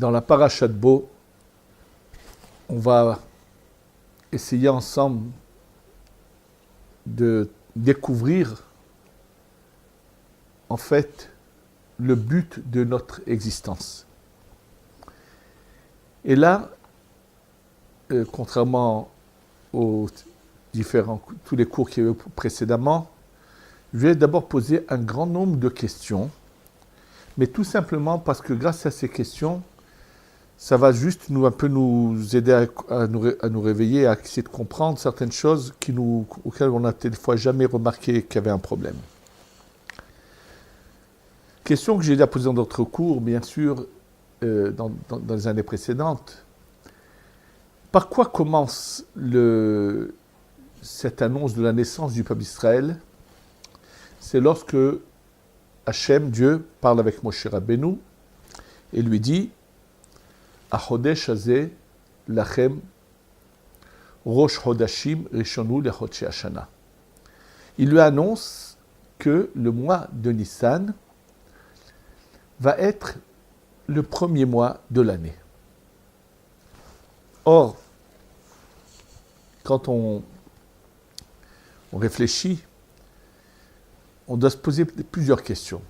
Dans la paracha de Bo, on va essayer ensemble de découvrir en fait le but de notre existence. Et là, contrairement aux tous les cours qu'il y a eu précédemment, je vais d'abord poser un grand nombre de questions, mais tout simplement parce que grâce à ces questions, ça va juste nous aider à nous réveiller, à essayer de comprendre certaines choses auxquelles on n'a des fois jamais remarqué qu'il y avait un problème. Question que j'ai déjà posée dans d'autres cours, bien sûr, dans les années précédentes. Par quoi commence cette annonce de la naissance du peuple d'Israël? C'est lorsque Hachem, Dieu, parle avec Moshe Rabbeinu et lui dit Achodesh hazeh lachem rosh chodashim rishonu lechodshei hashana. Il lui annonce que le mois de Nissan va être le premier mois de l'année. Or, quand on réfléchit, on doit se poser plusieurs questions.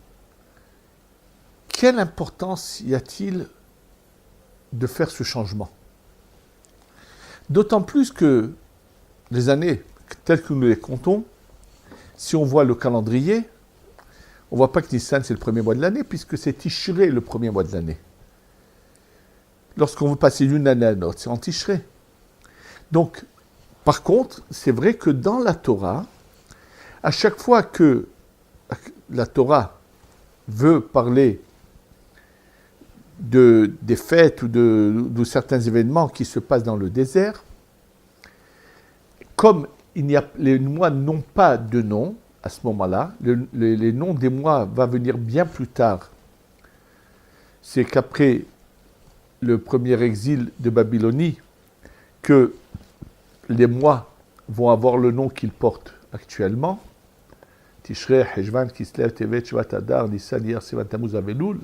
Quelle importance y a-t-il de faire ce changement? D'autant plus que les années telles que nous les comptons, si on voit le calendrier, on ne voit pas que Nissan c'est le premier mois de l'année, puisque c'est Tishré le premier mois de l'année. Lorsqu'on veut passer d'une année à l'autre, c'est en Tishré. Donc, par contre, c'est vrai que dans la Torah, à chaque fois que la Torah veut parler des fêtes ou de certains événements qui se passent dans le désert, comme les mois n'ont pas de nom à ce moment-là, les noms des mois vont venir bien plus tard. C'est qu'après le premier exil de Babylonie, que les mois vont avoir le nom qu'ils portent actuellement. Tishrei, Heshvan, Kislev, Tevet, Shvat, Adar, Nissan, Iyar, Sivan, Tammuz, Av, Elul.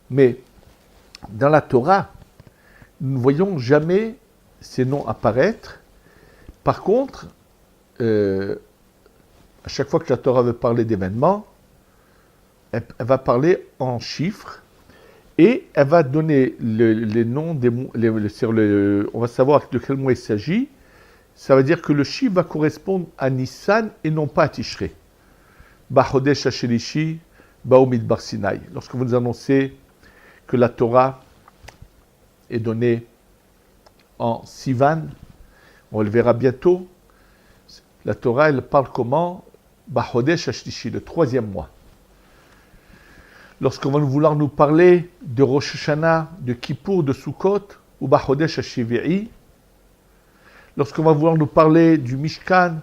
Mais dans la Torah, nous ne voyons jamais ces noms apparaître. Par contre, à chaque fois que la Torah veut parler d'événements, elle va parler en chiffres et elle va donner les noms des mots. On va savoir de quel mois il s'agit. Ça veut dire que le chiffre va correspondre à Nissan et non pas à Tishré. Bachodesh Hashelishi, Baomid Bar Sinai. Lorsque vous nous annoncez que la Torah est donnée en Sivan, on le verra bientôt, la Torah, elle parle comment? Bachodesh Hashelishi, le troisième mois. Lorsqu'on va vouloir nous parler de Rosh Hashanah, de Kippour, de Sukkot, ou Bachodesh Hashivi'i, lorsqu'on va vouloir nous parler du Mishkan,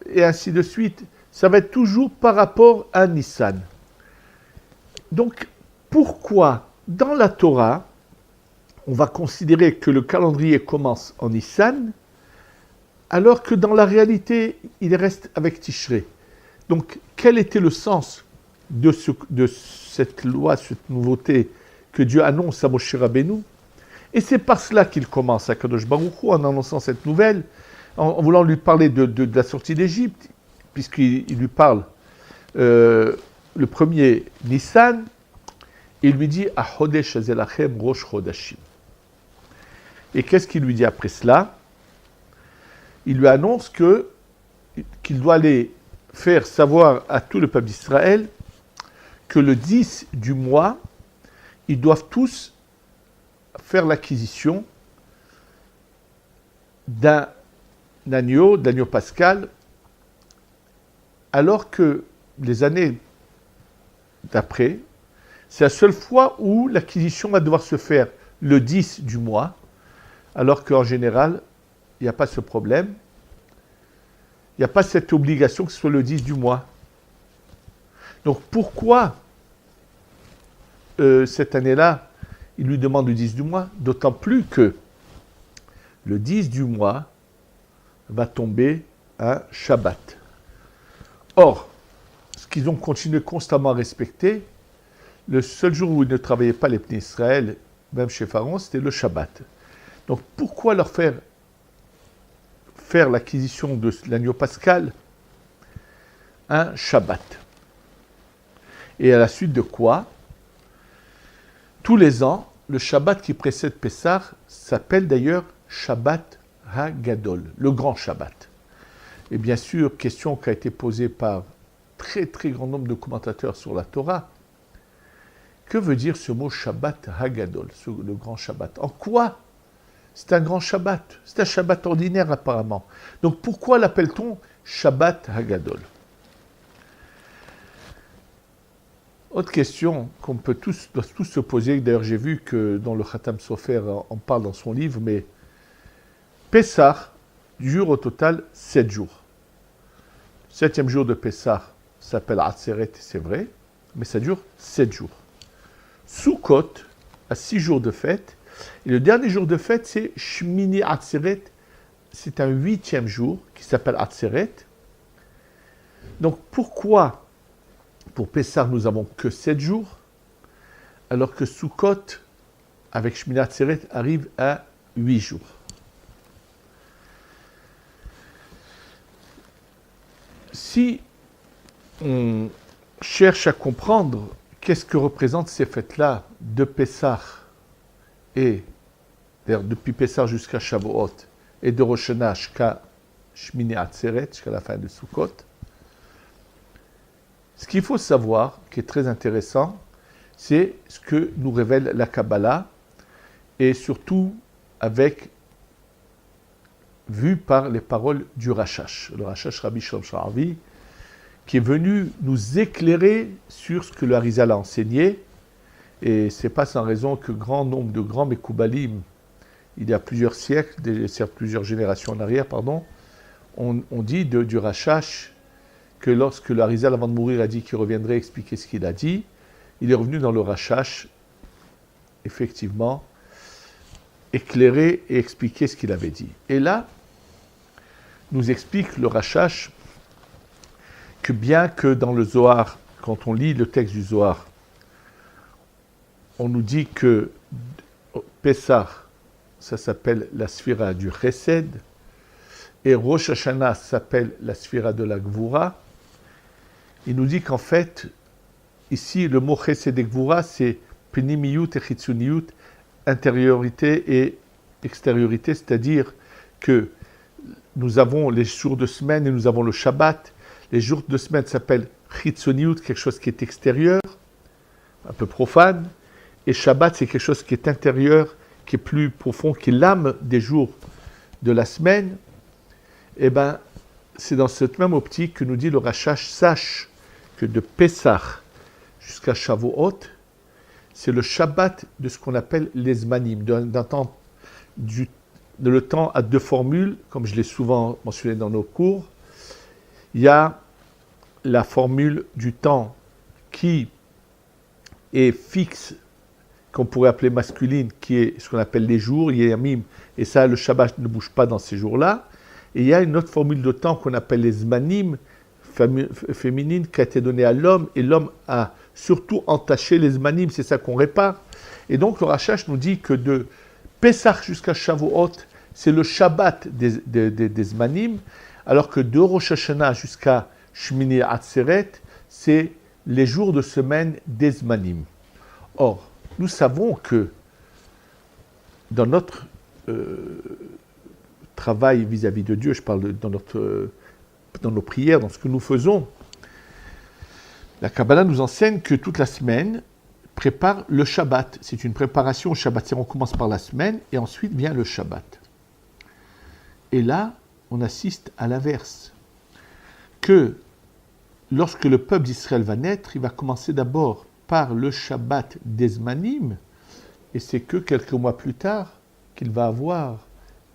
et ainsi de suite, ça va être toujours par rapport à Nissan. Donc, pourquoi, dans la Torah, on va considérer que le calendrier commence en Nissan, alors que dans la réalité, il reste avec Tishré? Donc, quel était le sens de cette loi, cette nouveauté que Dieu annonce à Moshe Rabbeinu? Et c'est par cela qu'il commence à Kadosh Baruch Hu, en annonçant cette nouvelle, en voulant lui parler de la sortie d'Égypte, puisqu'il lui parle le premier Nissan, il lui dit Achodesh hazeh lachem rosh chodashim. Et qu'est-ce qu'il lui dit après cela? Il lui annonce qu'il doit aller faire savoir à tout le peuple d'Israël que le 10 du mois, ils doivent tous faire l'acquisition d'un agneau pascal, alors que les années d'après, c'est la seule fois où l'acquisition va devoir se faire le 10 du mois, alors qu'en général, il n'y a pas ce problème. Il n'y a pas cette obligation que ce soit le 10 du mois. Donc pourquoi cette année-là, il lui demande le 10 du mois? D'autant plus que le 10 du mois va tomber un Shabbat. Or, ce qu'ils ont continué constamment à respecter, le seul jour où ils ne travaillaient pas les Bnei Israël, même chez Pharaon, c'était le Shabbat. Donc pourquoi leur faire l'acquisition de l'agneau pascal un Shabbat? Et à la suite de quoi, tous les ans, le Shabbat qui précède Pessah s'appelle d'ailleurs Shabbat HaGadol, le grand Shabbat. Et bien sûr, question qui a été posée par très très grand nombre de commentateurs sur la Torah, que veut dire ce mot Shabbat HaGadol, le grand Shabbat? En quoi c'est un grand Shabbat? C'est un Shabbat ordinaire apparemment. Donc pourquoi l'appelle-t-on Shabbat HaGadol? Autre question qu'on doit tous se poser, d'ailleurs j'ai vu que dans le Khatam Sofer en parle dans son livre, mais Pessah dure au total 7 jours. Le 7e jour de Pessah s'appelle Atzeret, c'est vrai, mais ça dure 7 jours. Sukkot a 6 jours de fête, et le dernier jour de fête c'est Shmini Atzeret, c'est un 8e jour qui s'appelle Atzeret. Donc pourquoi pour Pessah, nous n'avons que 7 jours, alors que Sukkot, avec Shmini Atzeret, arrive à 8 jours. Si on cherche à comprendre qu'est-ce que représentent ces fêtes-là de Pessah, et depuis Pessah jusqu'à Shavuot, et de Rosh Hashanah jusqu'à Shmini Atzeret, jusqu'à la fin de Sukkot, ce qu'il faut savoir, qui est très intéressant, c'est ce que nous révèle la Kabbalah, et surtout vu par les paroles du Rashash, le Rashash Rabbi Shalom Sharavi, qui est venu nous éclairer sur ce que le Harizal a enseigné, et ce n'est pas sans raison que grand nombre de grands Mekoubalim, il y a plusieurs siècles, plusieurs générations en arrière, on dit du Rashash, que lorsque le Harizal, avant de mourir, a dit qu'il reviendrait expliquer ce qu'il a dit, il est revenu dans le Rashash, effectivement, éclairer et expliquer ce qu'il avait dit. Et là, nous explique le Rashash que bien que dans le Zohar, quand on lit le texte du Zohar, on nous dit que Pessah, ça s'appelle la sphira du Chesed, et Rosh Hashanah s'appelle la sphira de la Gvura. Il nous dit qu'en fait, ici, le mot Chesed et Gvura, c'est Pnimiyut et Chitzuniyut, intériorité et extériorité, c'est-à-dire que nous avons les jours de semaine et nous avons le Shabbat. Les jours de semaine s'appellent Chitzuniyut, quelque chose qui est extérieur, un peu profane, et Shabbat, c'est quelque chose qui est intérieur, qui est plus profond, qui est l'âme des jours de la semaine. Eh bien, c'est dans cette même optique que nous dit le Rashash, sache que de Pessah jusqu'à Shavuot, c'est le Shabbat de ce qu'on appelle les Zmanim, d'un temps, le temps à 2 formules, comme je l'ai souvent mentionné dans nos cours. Il y a la formule du temps qui est fixe, qu'on pourrait appeler masculine, qui est ce qu'on appelle les jours, Yamim, et ça, le Shabbat ne bouge pas dans ces jours-là. Et il y a une autre formule de temps qu'on appelle les Zmanim, féminine, qui a été donnée à l'homme, et l'homme a surtout entaché les Zmanim, c'est ça qu'on répare. Et donc le Rashash nous dit que de Pessah jusqu'à Shavuot, c'est le Shabbat des Zmanim, alors que de Rosh Hashanah jusqu'à Shmini Atzeret, c'est les jours de semaine des Zmanim. Or, nous savons que dans notre travail vis-à-vis de Dieu, je parle dans nos prières, dans ce que nous faisons, la Kabbalah nous enseigne que toute la semaine prépare le Shabbat. C'est une préparation au Shabbat. On commence par la semaine et ensuite vient le Shabbat. Et là, on assiste à l'inverse. Que lorsque le peuple d'Israël va naître, il va commencer d'abord par le Shabbat des Zmanim, et c'est que quelques mois plus tard qu'il va avoir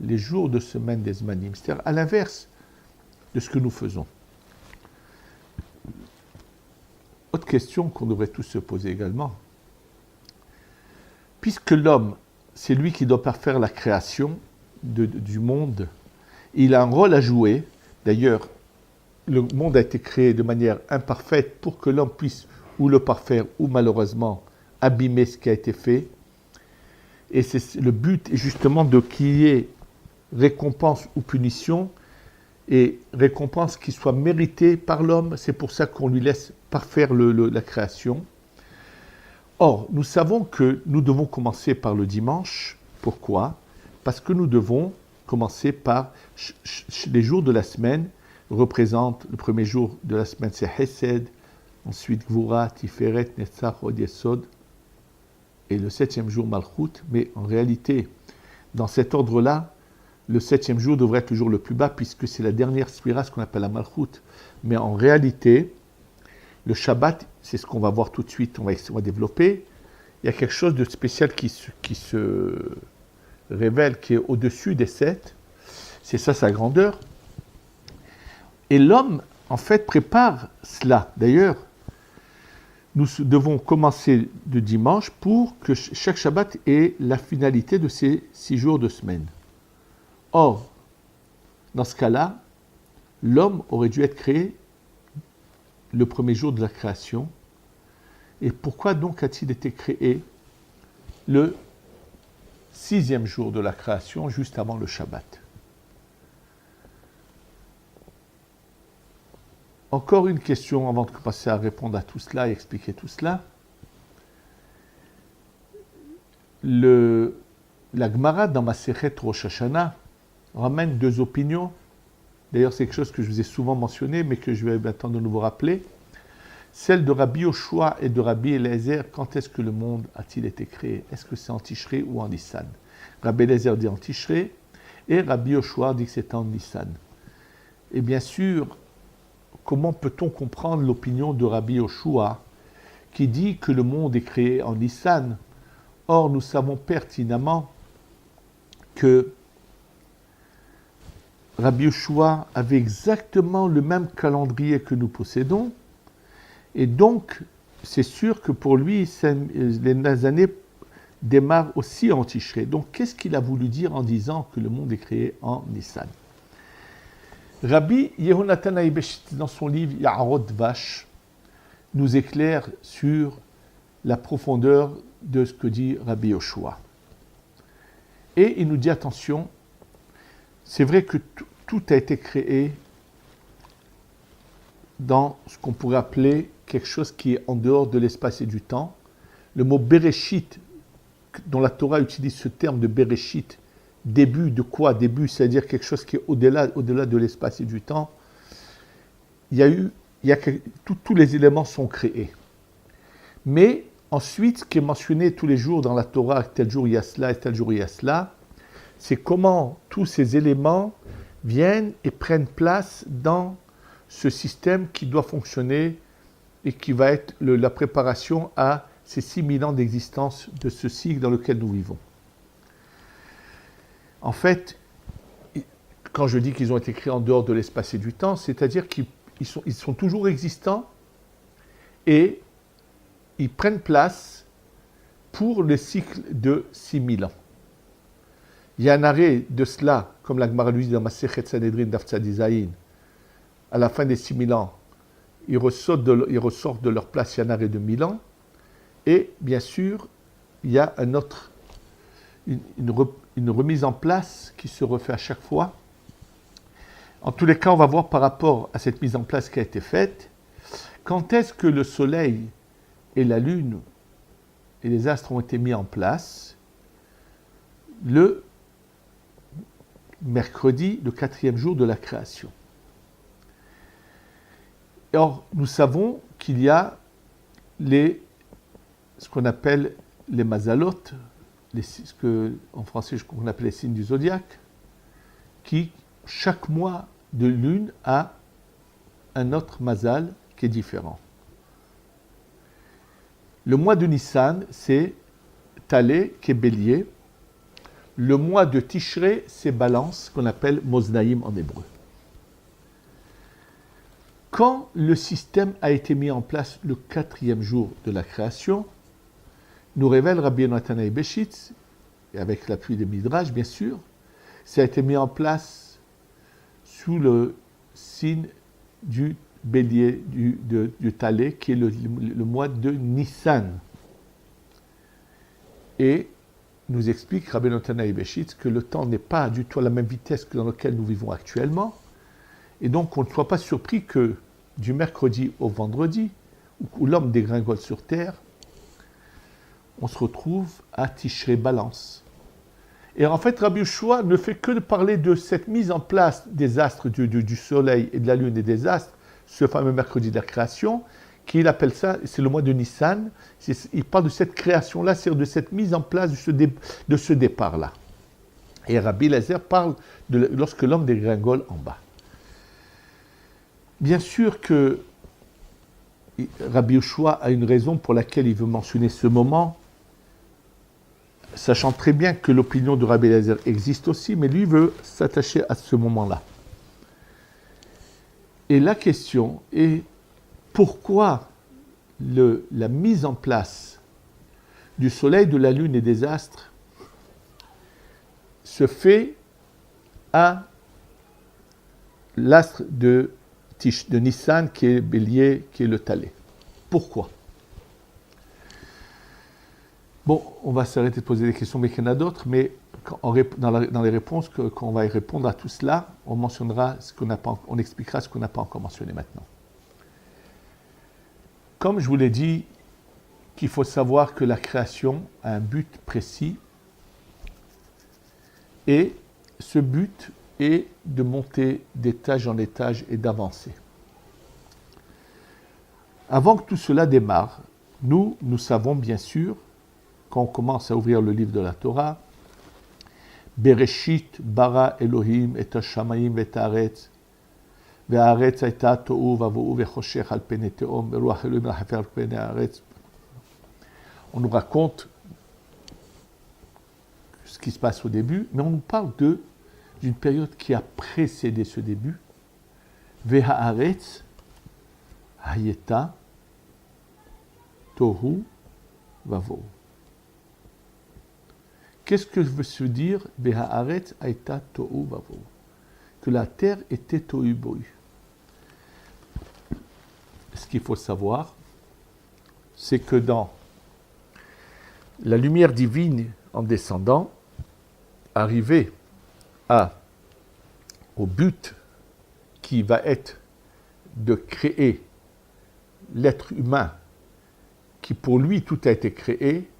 les jours de semaine des Zmanim, c'est-à-dire à l'inverse de ce que nous faisons. Autre question qu'on devrait tous se poser également. Puisque l'homme, c'est lui qui doit parfaire la création du monde, il a un rôle à jouer. D'ailleurs, le monde a été créé de manière imparfaite pour que l'homme puisse ou le parfaire, ou malheureusement abîmer ce qui a été fait. Et le but est justement de qu'il y ait récompense ou punition, et récompense qui soit méritée par l'homme. C'est pour ça qu'on lui laisse parfaire la création. Or, nous savons que nous devons commencer par le dimanche. Pourquoi ? Parce que nous devons commencer par les jours de la semaine. Représentent le premier jour de la semaine, c'est Hesed, ensuite Gvura, Tiferet, Netzach, Hod Yesod, et le septième jour Malchut. Mais en réalité, dans cet ordre-là, le septième jour devrait être toujours le plus bas, puisque c'est la dernière spira, ce qu'on appelle la Malchut. Mais en réalité, le Shabbat, c'est ce qu'on va voir tout de suite, on va développer. Il y a quelque chose de spécial qui se révèle, qui est au-dessus des 7. C'est ça sa grandeur. Et l'homme, en fait, prépare cela. D'ailleurs, nous devons commencer de dimanche pour que chaque Shabbat ait la finalité de ces 6 jours de semaine. Or, dans ce cas-là, l'homme aurait dû être créé le premier jour de la création. Et pourquoi donc a-t-il été créé le 6e jour de la création, juste avant le Shabbat ? Encore une question avant de commencer à répondre à tout cela et expliquer tout cela. La Gemara dans Masechet Rosh Hashanah ramène 2 opinions. D'ailleurs, c'est quelque chose que je vous ai souvent mentionné, mais que je vais maintenant de nouveau rappeler. Celle de Rabbi Yoshua et de Rabbi Eliezer, quand est-ce que le monde a-t-il été créé ? Est-ce que c'est en Tishré ou en Nissan ? Rabbi Eliezer dit en Tishré, et Rabbi Yoshua dit que c'est en Nissan. Et bien sûr, comment peut-on comprendre l'opinion de Rabbi Yoshua qui dit que le monde est créé en Nissan ? Or, nous savons pertinemment que Rabbi Yoshua avait exactement le même calendrier que nous possédons, et donc c'est sûr que pour lui, les années démarrent aussi en Tishré. Donc qu'est-ce qu'il a voulu dire en disant que le monde est créé en Nissan ? Rabbi Yehonatan Aybesh, dans son livre Ya'arot Dvash, nous éclaire sur la profondeur de ce que dit Rabbi Yoshua. Et il nous dit, attention, c'est vrai que tout a été créé dans ce qu'on pourrait appeler quelque chose qui est en dehors de l'espace et du temps. Le mot Bereshit, dont la Torah utilise ce terme de Bereshit, début de quoi ? Début, c'est-à-dire quelque chose qui est au-delà de l'espace et du temps. Tous les éléments sont créés. Mais ensuite, ce qui est mentionné tous les jours dans la Torah, tel jour il y a cela et tel jour il y a cela, c'est comment tous ces éléments viennent et prennent place dans ce système qui doit fonctionner et qui va être la préparation à ces 6000 ans d'existence de ce cycle dans lequel nous vivons. En fait, quand je dis qu'ils ont été créés en dehors de l'espace et du temps, c'est-à-dire qu'ils sont toujours existants et ils prennent place pour le cycle de 6000 ans. Il y a un arrêt de cela, comme la Gemara lui dit dans Masechet Sanhedrin Daf Tzadi Zayin, à la fin des 6000 ans, ils ressortent de leur place, il y a un arrêt de 1000 ans, et bien sûr, il y a une remise en place qui se refait à chaque fois. En tous les cas, on va voir par rapport à cette mise en place qui a été faite, quand est-ce que le soleil et la lune et les astres ont été mis en place. Le mercredi, le 4e jour de la création. Or, nous savons qu'il y a ce qu'on appelle les mazalot, en français on appelle les signes du zodiaque, qui, chaque mois de lune, a un autre mazal qui est différent. Le mois de Nissan, c'est Talé, qui est bélier. Le mois de Tishré, c'est Balance, qu'on appelle Moznaïm en hébreu. Quand le système a été mis en place le 4e jour de la création, nous révèle Rabbi Yonatan Aybesh, et avec l'appui des Midrash, bien sûr, ça a été mis en place sous le signe du bélier du Talé, qui est le mois de Nissan. Et nous explique Rabbeinu Tanaï Béchitz que le temps n'est pas du tout à la même vitesse que dans laquelle nous vivons actuellement. Et donc, on ne soit pas surpris que du mercredi au vendredi, où l'homme dégringole sur terre, on se retrouve à Tishrei Balance. Et en fait, Rabbi Yehoshua ne fait que de parler de cette mise en place des astres, du soleil et de la lune et des astres, ce fameux mercredi de la création, qu'il appelle ça, c'est le mois de Nissan. Il parle de cette création-là, c'est-à-dire de cette mise en place de ce départ-là. Et Rabbi Eliezer parle de lorsque l'homme dégringole en bas. Bien sûr que Rabbi Yehoshua a une raison pour laquelle il veut mentionner ce moment, sachant très bien que l'opinion de Rabbi Eliezer existe aussi, mais lui veut s'attacher à ce moment-là. Et la question est pourquoi la mise en place du soleil, de la lune et des astres se fait à l'astre de Nissan, qui est Bélier, qui est le Talé. Pourquoi ? Bon, on va s'arrêter de poser des questions, mais qu'il y en a d'autres, mais dans les réponses, quand on va y répondre à tout cela, on mentionnera on expliquera ce qu'on n'a pas encore mentionné maintenant. Comme je vous l'ai dit, qu'il faut savoir que la création a un but précis, et ce but est de monter d'étage en étage et d'avancer. Avant que tout cela démarre, nous savons bien sûr, quand on commence à ouvrir le livre de la Torah, Bereshit bara Elohim et hashamayim et haaretz, והארץ הייתה תוהו ובוהו וחושך על פני תהום, ורוח אלוהים מרחף על פני הארץ. On nous raconte ce qui se passe au début, mais on nous parle d'une période qui a précédé ce début. והארץ הייתה תוהו ובוהו. Qu'est-ce que veut se dire והארץ הייתה תוהו ובוהו? Que la terre était tohu bohu. Ce qu'il faut savoir, c'est que dans la lumière divine en descendant, arrivé au but qui va être de créer l'être humain, qui pour lui tout a été créé,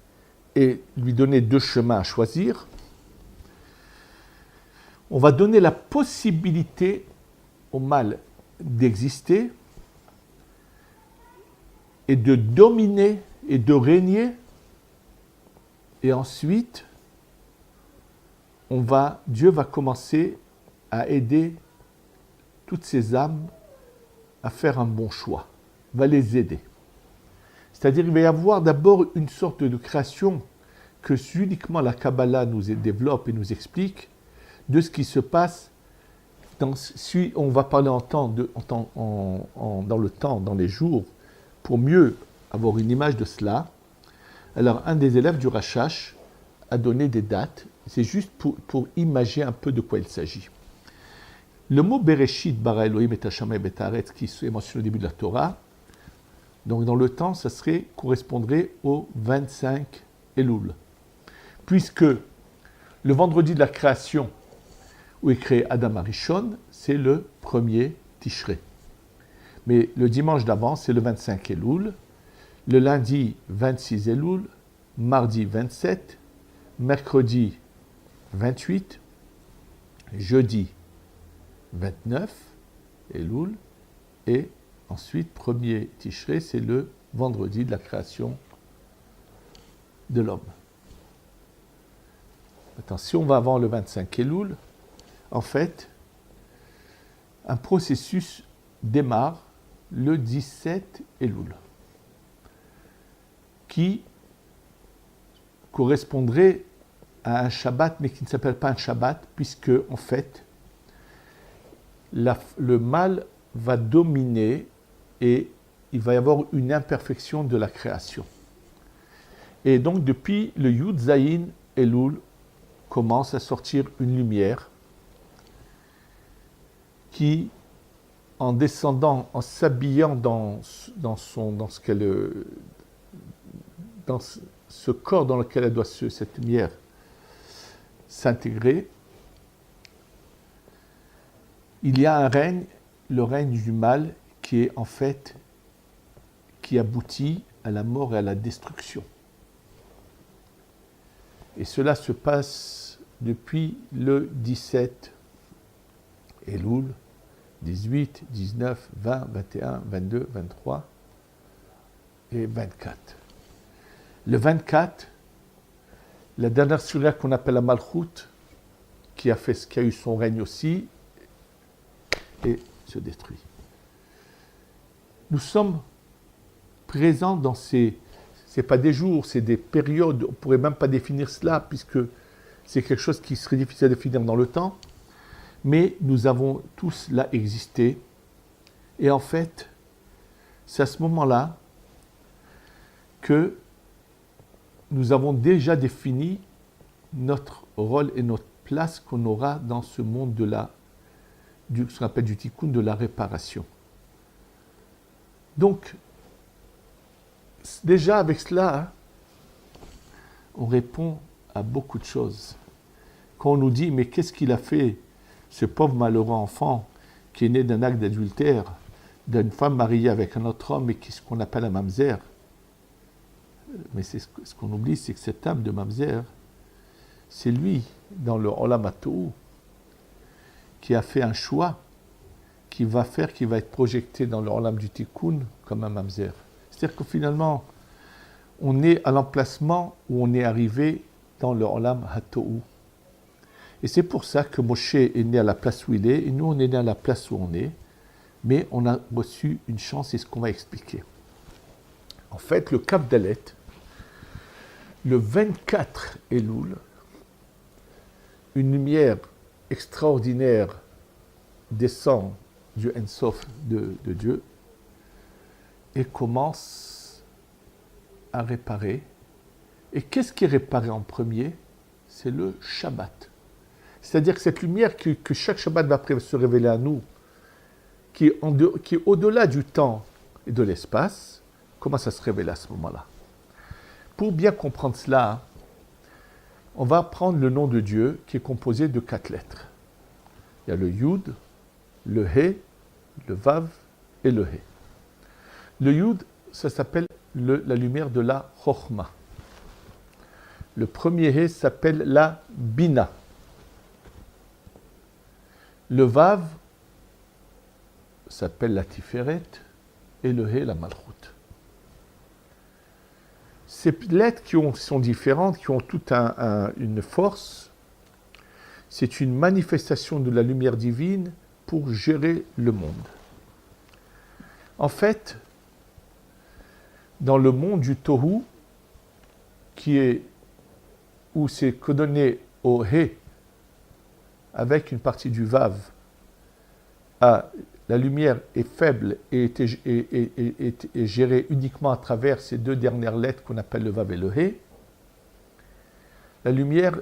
et lui donner deux chemins à choisir, on va donner la possibilité au mal d'exister et de dominer et de régner. Et ensuite, Dieu va commencer à aider toutes ces âmes à faire un bon choix, va les aider. C'est-à-dire qu'il va y avoir d'abord une sorte de création que uniquement la Kabbalah nous développe et nous explique, de ce qui se passe si on va parler dans le temps, dans les jours, pour mieux avoir une image de cela. Alors, un des élèves du Rashash a donné des dates, c'est juste pour imaginer un peu de quoi il s'agit. Le mot Bereshit, bara Elohim et hashamayim et haaretz, qui est mentionné au début de la Torah, donc dans le temps, ça correspondrait au 25 Elul. Puisque le vendredi de la création, où est créé Adam Arishon, c'est le premier Tishrei. Mais le dimanche d'avant, c'est le 25 Elul, le lundi 26 Elul, mardi 27, mercredi 28, jeudi 29 Elul, et ensuite, premier Tishrei, c'est le vendredi de la création de l'homme. Maintenant, si on va avant le 25 Elul, en fait, un processus démarre le 17 Elul, qui correspondrait à un Shabbat, mais qui ne s'appelle pas un Shabbat, puisque, en fait, le mal va dominer et il va y avoir une imperfection de la création. Et donc, depuis le Yud Zayin Elul, commence à sortir une lumière qui en descendant, en s'habillant dans ce corps dans lequel elle doit cette lumière s'intégrer, il y a un règne, le règne du mal, qui est en fait, qui aboutit à la mort et à la destruction. Et cela se passe depuis le 17 Elul, 18, 19, 20, 21, 22, 23 et 24. Le 24, la dernière surya qu'on appelle la Malchut, qui a eu son règne aussi, et se détruit. Nous sommes présents dans c'est pas des jours, c'est des périodes, on ne pourrait même pas définir cela, puisque c'est quelque chose qui serait difficile à définir dans le temps, mais nous avons tous là existé, et en fait, c'est à ce moment-là que nous avons déjà défini notre rôle et notre place qu'on aura dans ce monde ce qu'on appelle du tikkun, de la réparation. Donc, déjà avec cela, on répond à beaucoup de choses. Quand on nous dit, mais qu'est-ce qu'il a fait, ce pauvre malheureux enfant qui est né d'un acte d'adultère, d'une femme mariée avec un autre homme et qui est ce qu'on appelle un mamzer. Mais ce qu'on oublie, c'est que cette âme de mamzer, c'est lui, dans le Olam HaTohu, qui a fait un choix qui va être projeté dans le Olam du Tikkun comme un mamzer. C'est-à-dire que finalement, on est à l'emplacement où on est arrivé dans le Olam HaTohu. Et c'est pour ça que Moshe est né à la place où il est, et nous, on est né à la place où on est, mais on a reçu une chance, c'est ce qu'on va expliquer. En fait, le Kaf Dalet, le 24 Elul, une lumière extraordinaire descend du Ensof de Dieu et commence à réparer. Et qu'est-ce qui est réparé en premier? C'est le Shabbat. C'est-à-dire que cette lumière que chaque Shabbat va se révéler à nous, qui est au-delà du temps et de l'espace, commence à se révéler à ce moment-là. Pour bien comprendre cela, on va prendre le nom de Dieu qui est composé de 4 lettres. Il y a le Yud, le He, le Vav et le He. Le Yud, ça s'appelle la lumière de la Chochma. Le premier He s'appelle la Bina. Le Vav s'appelle la Tiferet et le He la Malchut. Ces lettres qui sont différentes, qui ont toute une force, c'est une manifestation de la lumière divine pour gérer le monde. En fait, dans le monde du Tohu, où c'est coordonné au He, avec une partie du Vav, la lumière est faible et est gérée uniquement à travers ces 2 dernières lettres qu'on appelle le Vav et le He. La lumière,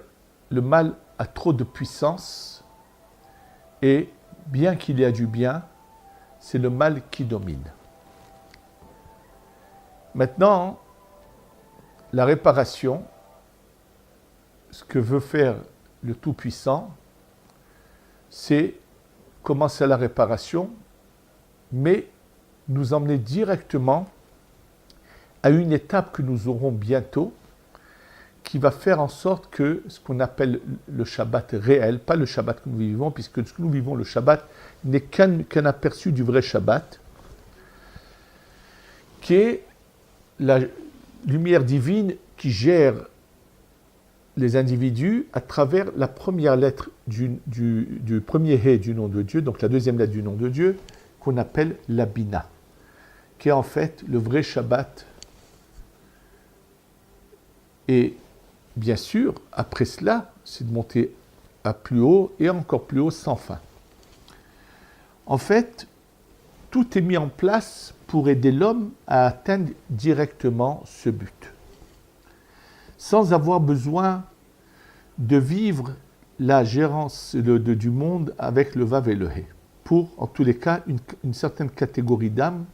le mal a trop de puissance et bien qu'il y ait du bien, c'est le mal qui domine. Maintenant, la réparation, ce que veut faire le Tout-Puissant, c'est commencer la réparation, mais nous emmener directement à une étape que nous aurons bientôt, qui va faire en sorte que ce qu'on appelle le Shabbat réel, pas le Shabbat que nous vivons, puisque ce que nous vivons, le Shabbat, n'est qu'un aperçu du vrai Shabbat, qui est la lumière divine qui gère les individus à travers la première lettre du premier He du nom de Dieu, donc la deuxième lettre du nom de Dieu, qu'on appelle la Bina, qui est en fait le vrai Shabbat. Et bien sûr, après cela, c'est de monter à plus haut et encore plus haut sans fin. En fait, tout est mis en place pour aider l'homme à atteindre directement ce but, sans avoir besoin de vivre la gérance du monde avec le Vav et le He. pour, en tous les cas, une certaine catégorie d'âmes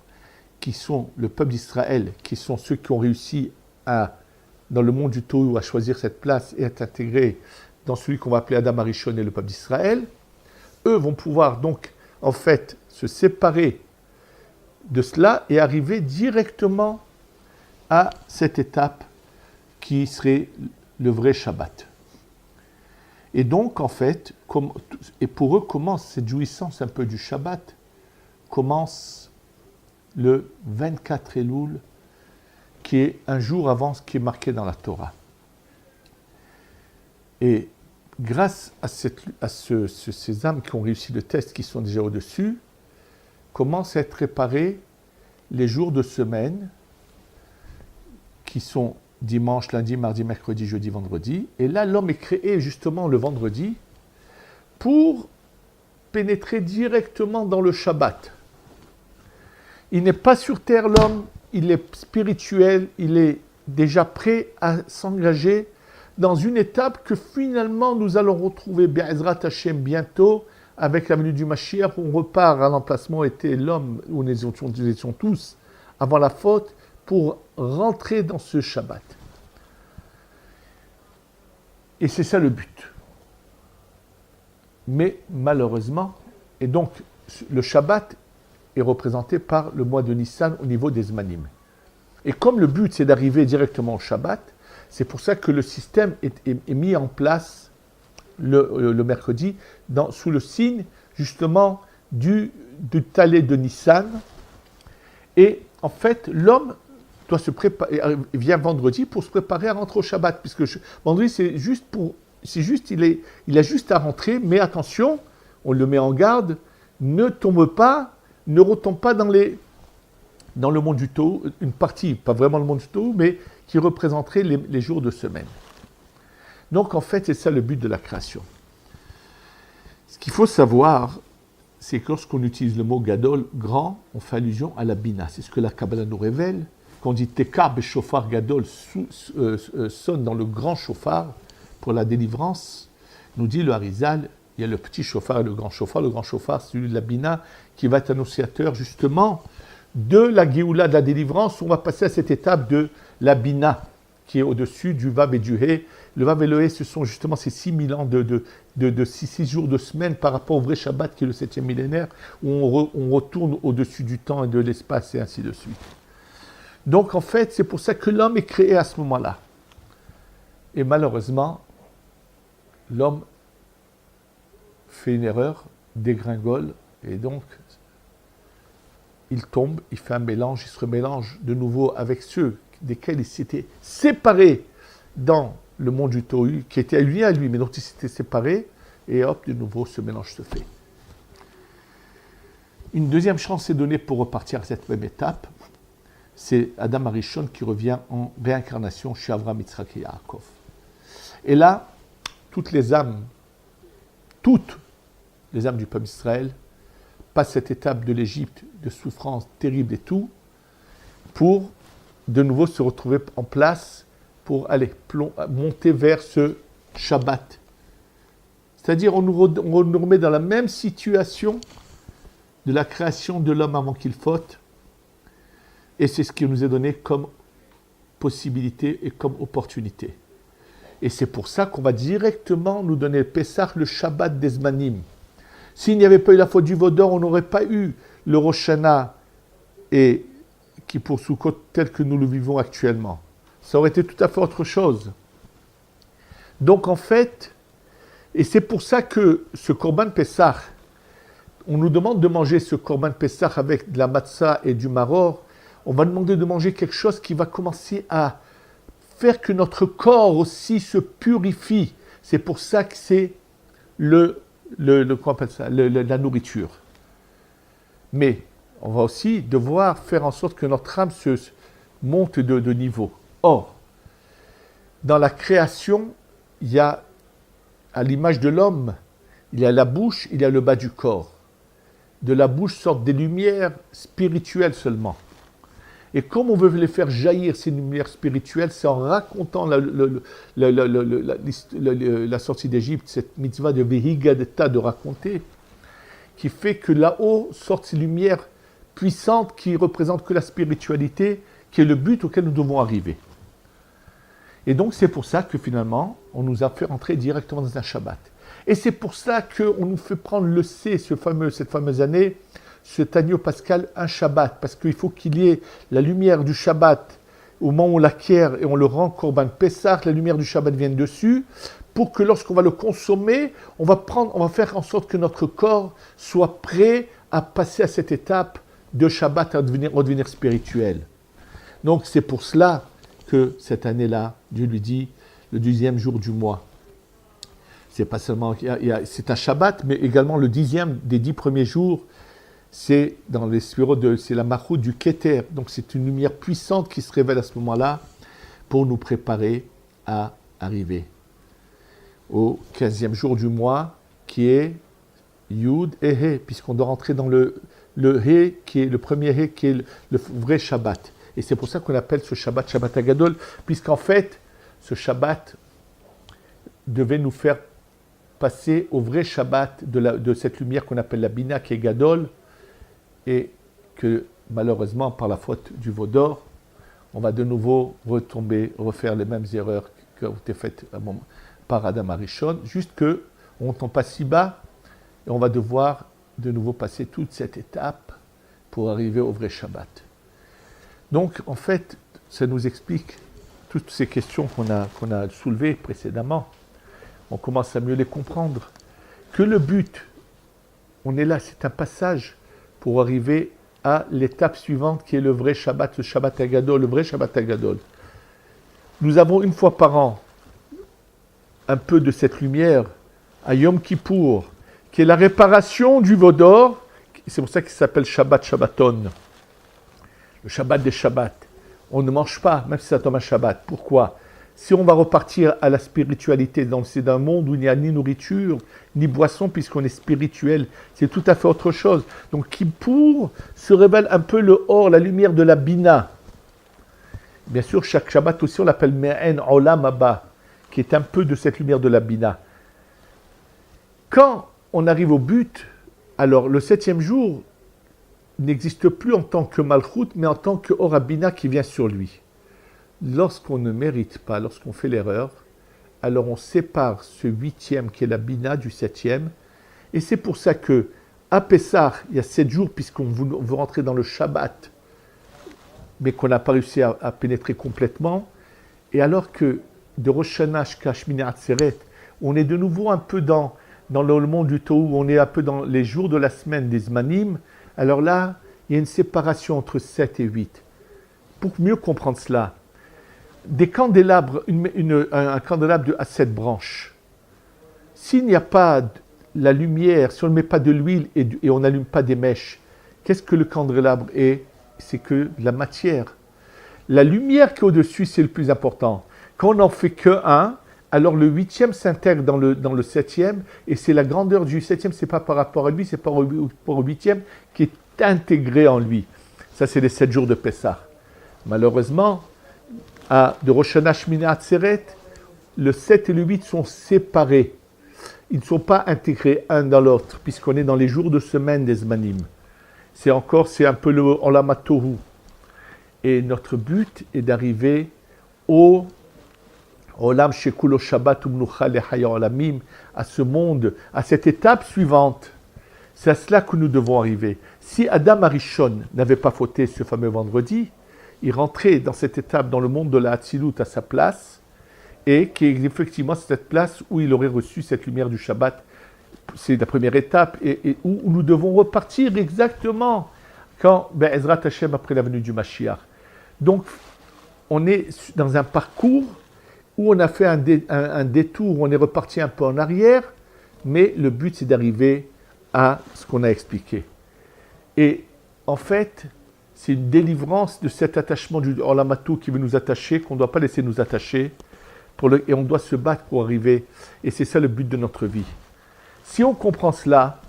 qui sont le peuple d'Israël, qui sont ceux qui ont réussi dans le monde du Tohu à choisir cette place et à être intégrés dans celui qu'on va appeler Adam Arishon et le peuple d'Israël. Eux vont pouvoir donc, en fait, se séparer de cela et arriver directement à cette étape qui serait le vrai Shabbat. Et donc, en fait, et pour eux, commence cette jouissance un peu du Shabbat, commence le 24 Elul, qui est un jour avant ce qui est marqué dans la Torah. Et grâce à ces âmes qui ont réussi le test, qui sont déjà au-dessus, commencent à être préparés les jours de semaine, qui sont dimanche, lundi, mardi, mercredi, jeudi, vendredi. Et là, l'homme est créé justement le vendredi pour pénétrer directement dans le Shabbat. Il n'est pas sur terre, l'homme, il est spirituel, il est déjà prêt à s'engager dans une étape que finalement nous allons retrouver Be'ezrat Hashem bientôt avec la venue du Mashiach, où on repart à l'emplacement où était l'homme, où nous étions tous avant la faute, pour rentrer dans ce Shabbat. Et c'est ça le but. Mais malheureusement, et donc le Shabbat est représenté par le mois de Nissan au niveau des Zmanim. Et comme le but c'est d'arriver directement au Shabbat, c'est pour ça que le système est mis en place le mercredi sous le signe justement du Talé de Nissan. Et en fait, l'homme doit se préparer, vient vendredi pour se préparer à rentrer au Shabbat, puisque vendredi il a juste à rentrer, mais attention, on le met en garde, ne retombe pas dans le monde du Tohu, une partie, pas vraiment le monde du Tohu, mais qui représenterait les jours de semaine. Donc en fait, c'est ça le but de la création. Ce qu'il faut savoir, c'est que lorsqu'on utilise le mot Gadol, grand, on fait allusion à la Bina. C'est ce que la Kabbalah nous révèle. Quand on dit Tekar Beshofar Gadol, sonne dans le grand chauffard pour la délivrance, nous dit le Harizal, il y a le petit chauffard et le grand chauffard. Le grand chauffard, c'est celui de la Bina, qui va être annonciateur justement de la Géoula, de la délivrance. On va passer à cette étape de la Bina, qui est au-dessus du Vav et du He. Le Vav et le He, ce sont justement ces 6000 ans de 6 jours de semaine par rapport au vrai Shabbat, qui est le 7e millénaire, où on retourne au-dessus du temps et de l'espace, et ainsi de suite. Donc en fait, c'est pour ça que l'homme est créé à ce moment-là. Et malheureusement, l'homme fait une erreur, dégringole, et donc il tombe, il fait un mélange, il se remélange de nouveau avec ceux desquels il s'était séparé dans le monde du Tohu, qui était lié à lui, mais dont il s'était séparé, et hop, de nouveau, ce mélange se fait. Une deuxième chance est donnée pour repartir à cette même étape. C'est Adam Arishon qui revient en réincarnation chez Avraham, Yitzhak et Yaakov. Et là, toutes les âmes du peuple d'Israël passent cette étape de l'Égypte, de souffrance terrible et tout, pour de nouveau se retrouver en place pour aller monter vers ce Shabbat. C'est-à-dire, on nous remet dans la même situation de la création de l'homme avant qu'il faute, et c'est ce qui nous est donné comme possibilité et comme opportunité. Et c'est pour ça qu'on va directement nous donner le Pessah, le Shabbat des Zmanim. S'il n'y avait pas eu la faute du veau d'or, on n'aurait pas eu le Rosh Hashanah et Kippour Sukkot tel que nous le vivons actuellement. Ça aurait été tout à fait autre chose. Donc en fait, et c'est pour ça que ce Korban Pessah, on nous demande de manger ce Korban Pessah avec de la matzah et du maror. On va demander de manger quelque chose qui va commencer à faire que notre corps aussi se purifie. C'est pour ça que c'est la nourriture. Mais on va aussi devoir faire en sorte que notre âme se monte de niveau. Or, dans la création, il y a, à l'image de l'homme, il y a la bouche, il y a le bas du corps. De la bouche sortent des lumières spirituelles seulement. Et comme on veut les faire jaillir, ces lumières spirituelles, c'est en racontant la sortie d'Égypte, cette mitzvah de Vehigadeta, de raconter. qui fait que là-haut sortent ces lumières puissantes qui représentent que la spiritualité, qui est le but auquel nous devons arriver. Et donc c'est pour ça que finalement, on nous a fait rentrer directement dans un Shabbat. Et c'est pour ça qu'on nous fait prendre le C, cette fameuse année, cet agneau pascal, un Shabbat, parce qu'il faut qu'il y ait la lumière du Shabbat au moment où on l'acquiert et on le rend Korban Pessah, la lumière du Shabbat vienne dessus, pour que lorsqu'on va le consommer, on va faire en sorte que notre corps soit prêt à passer à cette étape de Shabbat, à redevenir spirituel. Donc c'est pour cela que cette année-là, Dieu lui dit, le 10e jour du mois, c'est pas seulement, c'est un Shabbat, mais également le 10e des 10 premiers jours, c'est dans les sphirotes c'est la Malchut du Keter. Donc c'est une lumière puissante qui se révèle à ce moment-là pour nous préparer à arriver au 15e jour du mois, qui est Yud et He, puisqu'on doit rentrer dans le He, qui est le premier He, qui est le vrai Shabbat. Et c'est pour ça qu'on appelle ce Shabbat Shabbat Hagadol, puisqu'en fait, ce Shabbat devait nous faire passer au vrai Shabbat de cette lumière qu'on appelle la Bina, qui est Gadol, et que malheureusement, par la faute du veau d'or, on va de nouveau refaire les mêmes erreurs qui ont été faites par Adam Arishon, juste qu'on ne tombe pas si bas, et on va devoir de nouveau passer toute cette étape pour arriver au vrai Shabbat. Donc, en fait, ça nous explique toutes ces questions qu'on a soulevées précédemment. On commence à mieux les comprendre. Que le but, on est là, c'est un passage pour arriver à l'étape suivante qui est le vrai Shabbat, le Shabbat Hagadol, le vrai Shabbat Hagadol. Nous avons une fois par an un peu de cette lumière à Yom Kippour, qui est la réparation du veau d'or. C'est pour ça qu'il s'appelle Shabbat Shabbaton. Le Shabbat des Shabbats. On ne mange pas, même si ça tombe un Shabbat. Pourquoi ? Si on va repartir à la spiritualité, c'est d'un monde où il n'y a ni nourriture, ni boisson, puisqu'on est spirituel, c'est tout à fait autre chose. Donc Kippour se révèle un peu le or, la lumière de la Bina. Bien sûr, chaque Shabbat aussi, on l'appelle Me'en Olam Haba, qui est un peu de cette lumière de la Bina. Quand on arrive au but, alors le 7e jour n'existe plus en tant que Malchut, mais en tant que Orabina qui vient sur lui. Lorsqu'on ne mérite pas, lorsqu'on fait l'erreur, alors on sépare ce 8e qui est la Bina du 7e, et c'est pour ça que à Pessah, il y a 7 jours, puisqu'on veut rentrer dans le Shabbat, mais qu'on n'a pas réussi à pénétrer complètement, et alors que de Rosh Hashanah jusqu'à Shmini Atzeret, on est de nouveau un peu dans le monde du Tohu, on est un peu dans les jours de la semaine des Zmanim, alors là, il y a une séparation entre 7 et 8. Pour mieux comprendre cela, des candélabres, un candélabre à 7 branches, s'il n'y a pas la lumière, si on ne met pas de l'huile et on n'allume pas des mèches, qu'est-ce que le candélabre est ? C'est que la matière. La lumière qui est au-dessus, c'est le plus important. Quand on n'en fait que un, alors le 8e s'intègre dans le 7e, et c'est la grandeur du 7e, c'est pas par rapport à lui, c'est par rapport au 8e qui est intégré en lui. Ça, c'est les 7 jours de Pessah. Malheureusement, de Rosh Hashanah Shmini Atzeret, le 7 et le 8 sont séparés. Ils ne sont pas intégrés un dans l'autre, puisqu'on est dans les jours de semaine des Zmanim. C'est un peu le Olam Tohu. Et notre but est d'arriver au Olam Shekulo Shabbat Umnucha Lechaya Olamim, à ce monde, à cette étape suivante. C'est à cela que nous devons arriver. Si Adam Arishon n'avait pas fauté ce fameux vendredi, il rentrait dans cette étape, dans le monde de la Hatzilut à sa place, et qui est effectivement cette place où il aurait reçu cette lumière du Shabbat. C'est la première étape, et où nous devons repartir exactement quand Ezrat Hashem après la venue du Mashiach. Donc, on est dans un parcours où on a fait un détour, où on est reparti un peu en arrière, mais le but c'est d'arriver à ce qu'on a expliqué. Et en fait, c'est une délivrance de cet attachement du Olamatou qui veut nous attacher, qu'on ne doit pas laisser nous attacher, et on doit se battre pour arriver. Et c'est ça le but de notre vie. Si on comprend cela,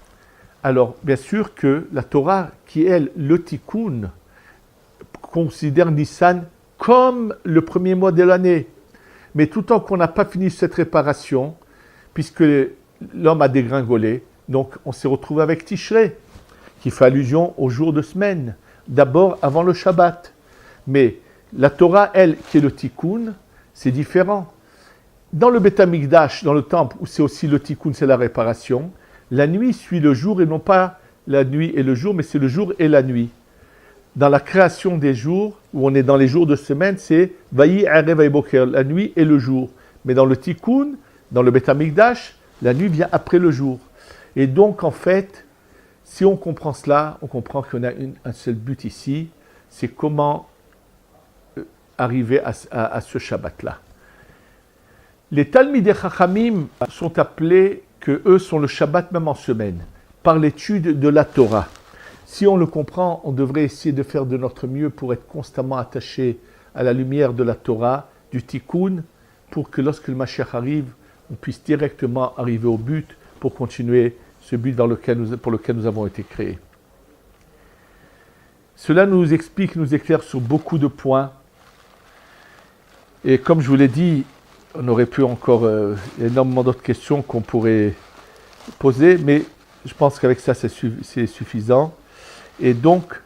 alors bien sûr que la Torah, qui est le Tikkun, considère Nissan comme le premier mois de l'année. Mais tout le temps qu'on n'a pas fini cette réparation, puisque l'homme a dégringolé, Donc on s'est retrouvé avec Tishrei, qui fait allusion au jour de semaine, d'abord avant le Shabbat. Mais la Torah, elle, qui est le Tikkun, c'est différent. Dans le Beth Amikdash, dans le temple, où c'est aussi le Tikkun, c'est la réparation, la nuit suit le jour et non pas la nuit et le jour, mais c'est le jour et la nuit. Dans la création des jours, où on est dans les jours de semaine, c'est Vayi Erev Vayi Boker, la nuit et le jour. Mais dans le Tikkun, dans le Beth Amikdash, la nuit vient après le jour. Et donc, en fait, si on comprend cela, on comprend qu'on a un seul but ici, c'est comment arriver à ce Shabbat-là. Les Talmidei Chachamim sont appelés, que eux sont le Shabbat même en semaine, par l'étude de la Torah. Si on le comprend, on devrait essayer de faire de notre mieux pour être constamment attaché à la lumière de la Torah, du Tikkun, pour que lorsque le Mashiach arrive, on puisse directement arriver au but pour continuer ce but pour lequel nous avons été créés. Cela nous explique, nous éclaire sur beaucoup de points. Et comme je vous l'ai dit, on aurait pu encore énormément d'autres questions qu'on pourrait poser, mais je pense qu'avec ça, c'est suffisant. Et donc,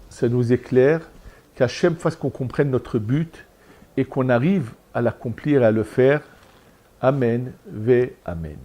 ça nous éclaire qu'Hachem fasse qu'on comprenne notre but et qu'on arrive à l'accomplir et à le faire. Amen, ve Amen.